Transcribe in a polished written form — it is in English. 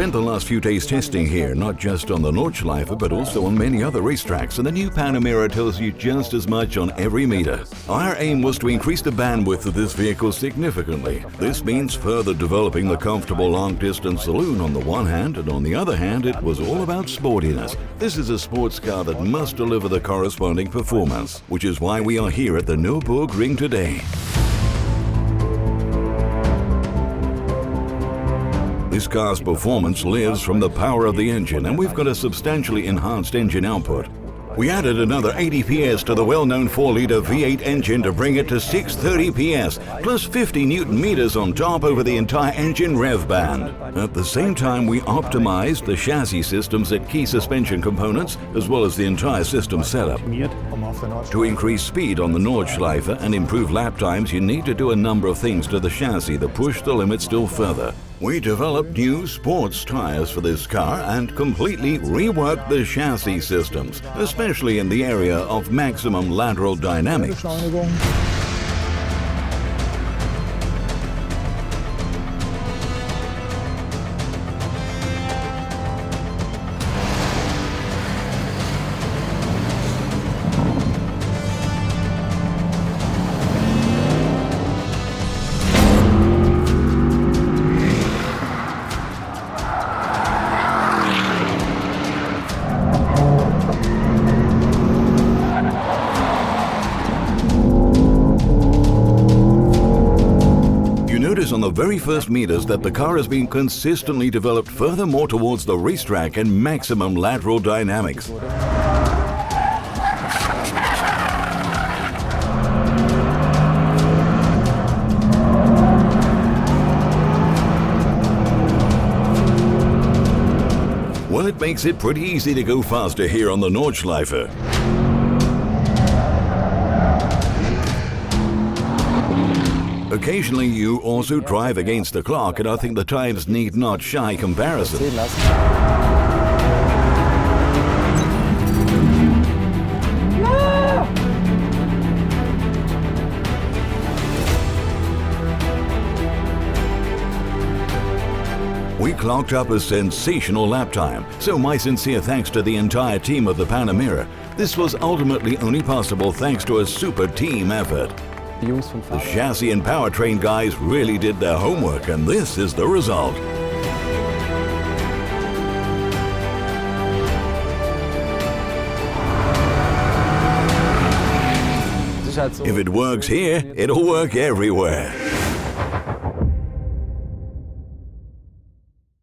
spent the last few days testing here, not just on the Nordschleife, but also on many other racetracks, and the new Panamera tells you just as much on every meter. Our aim was to increase the bandwidth of this vehicle significantly. This means further developing the comfortable long-distance saloon on the one hand, and on the other hand, it was all about sportiness. This is a sports car that must deliver the corresponding performance, which is why we are here at the Nürburgring today. This car's performance lives from the power of the engine, and we've got a substantially enhanced engine output. We added another 80 PS to the well-known 4-liter V8 engine to bring it to 630 PS, plus 50 Newton meters on top over the entire engine rev band. At the same time, we optimized the chassis systems at key suspension components, as well as the entire system setup. To increase speed on the Nordschleife and improve lap times, you need to do a number of things to the chassis that push the limit still further. We developed new sports tires for this car and completely reworked the chassis systems, especially in the area of maximum lateral dynamics. Notice on the very first meters that the car has been consistently developed furthermore towards the racetrack and maximum lateral dynamics. Well, it makes it pretty easy to go faster here on the Nordschleife. Occasionally you also drive against the clock, and I think the times need not shy comparison. We clocked up a sensational lap time, so my sincere thanks to the entire team of the Panamera. This was ultimately only possible thanks to a super team effort. The chassis and powertrain guys really did their homework, and this is the result. If it works here, it'll work everywhere.